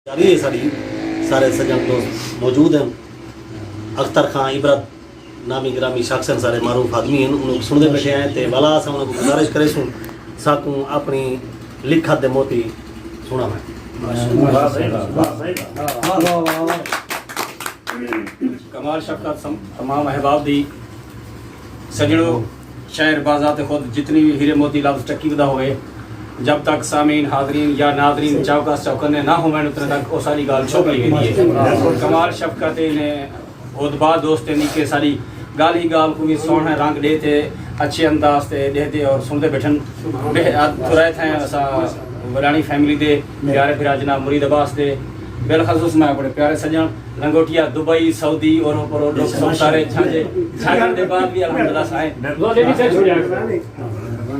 जारी है सारी सारे सज्जन दोस्त मौजूद हैं। अख्तर खान इबरत नामी ग्रामी शख्स हैं, सारे मारूफ आदमी हैं, उन्होंने सुनते बैठे हैं तो वाला अस उन्होंने गुजारिश करे सुन साकू अपनी लिखत दे मोती सुना मैं। कमाल शफकत तमाम अहबाब दी सजड़ो शायर बाज़ात खुद जितनी भी हीरे मोती लफ्ज़ टक्की विदा हुए जब तक सामीन हाजरीन या नादरीन चौकस चौकने ना हो मैंने उतने तक वो सारी गाल छुप ली गई है। कमाल शफकत ने उदबा दोस्त नीके सारी गाल ही गाल को भी सोहना रंग देते अच्छे अंदाज से देते और सुनते बैठन तुराए थे असा वरानी फैमिली दे प्यारे फिरा जनाब मुरीद अब्बास दे बिलखसूस मैं बड़े प्यारे सजन लंगोटिया दुबई सऊदी और लोग सब सारे छाजे छागन दे बाद भी अल्हम्दुलिल्लाह साए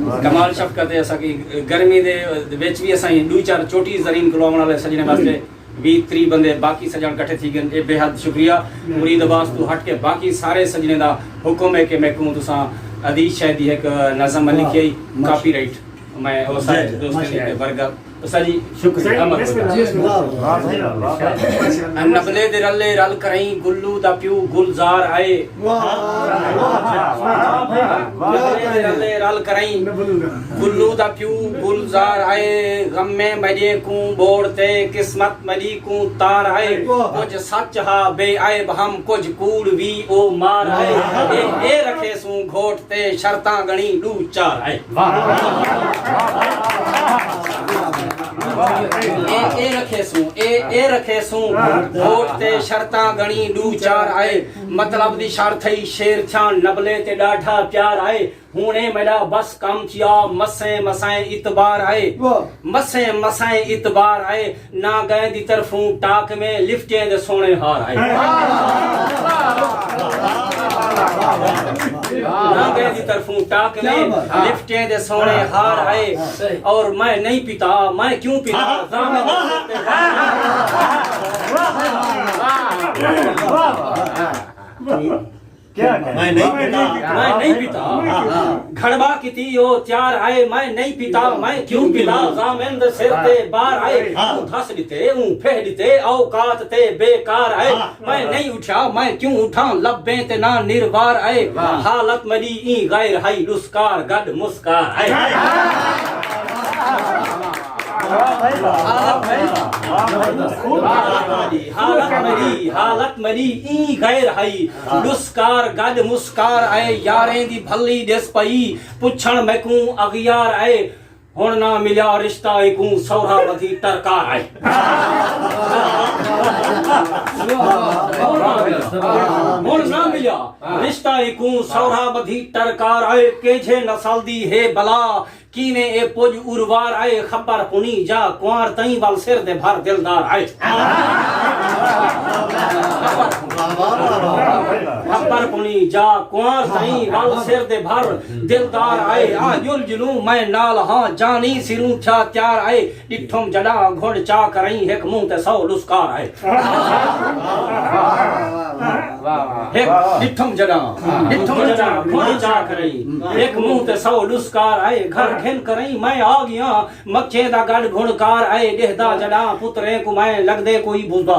कमाल शफकत ऐसा कि गर्मी दे विच भी असां दो चार चोटी जरीन कलवाण वाले सजने वास्ते 20-30 बंदे बाकी सजन इकट्ठे थी गए। ए बेहद शुक्रिया मुरीद अब्बास तू हट के बाकी सारे सजने दा हुक्म है कि मैं कहूं तुसा अदीश शायद एक नज़म लिखी कॉपीराइट मैं वो सारे दोस्तों के बरगर सजी शुक्रिया नबले दे रले रल करई गुल्लू दा प्यू गुलजार आए रले रल करई गुल्लू दा प्यू गुलजार आए गम में मजे को बोड़ते किस्मत मली को तार आए कुछ सच हा बे आए हम कुछ कूड़ वी ओ मार आए ए रखे सू घोटते शर्तां गणी दू चार आए ए रखे सू वोट ते शर्तां गणी दू चार आए मतलब दी शर्त थई शेर छा नबले ते डाढ़ा प्यार आए हुणे मेरा बस काम किया मसे मसाए इतबार आए मसे मसाए इतबार आए ना गए दी तरफों टाक में लिफ्टे दे सोने हार आए ना गए दी तरफों टाक में लिफ्टे दे सोने हार आए और मैं नहीं पीता मैं क्यों पीता क्या मैं नहीं पीता घड़वा किती ओ त्यार आए मैं नहीं पीता मैं क्यों पीता जामेंद सिर ते बार आए धस दिते फेह दिते औकात ते बेकार आए मैं नहीं उठा मैं क्यों उठा लब्बे ते ना निर्वार आए हालत मरी ई गैर हाई लुस्कार गड मुस्कार आए हालत मरी ई गैर हई लुस्कार गड मुस्कार आए यारें दी भली दिस पई पुछण मैकू अगियार आए हुण ना मिलिया रिश्ता एकू सौरा वधी टरकार आए हुण ना मिलिया रिश्ता एकू सौरा वधी टरकार आए केझे नसल दी हे बला कीने ए पुज उर्वार आए खबर पुनी जा कुंवर तई वाल सिर दे भर दिलदार आए खबर पुनी जा कुंवर तई वाल सिर दे भर दिलदार आए आ जुल जुलू मैं नाल हां जानी सिरू छा त्यार आए डिठम जड़ा घोड़ चा करई एक मुंह ते 100 लुस्कार आए डिठम जड़ा घोड़ चा करई एक मुंह ते 100 लुस्कार आए घर खेल करई मैं आ गया मक्खे दा गड़ घुणकार आए देहदा जड़ा पुत्रे को मैं लगदे कोई बुझदा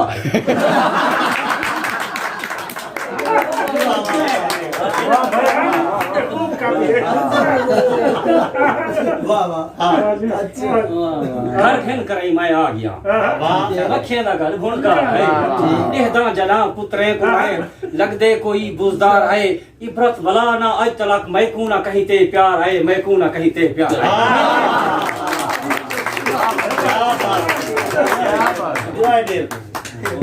घर खेल करई मैं आ गया मक्खे दा गड़ घुणकार आए देहदा जड़ा पुत्रे को मैं लगदे कोई बुझदार आए इबरत वला ना अज तलक मैकू ना कहते प्यार आए मैकू ना कहते प्यार आए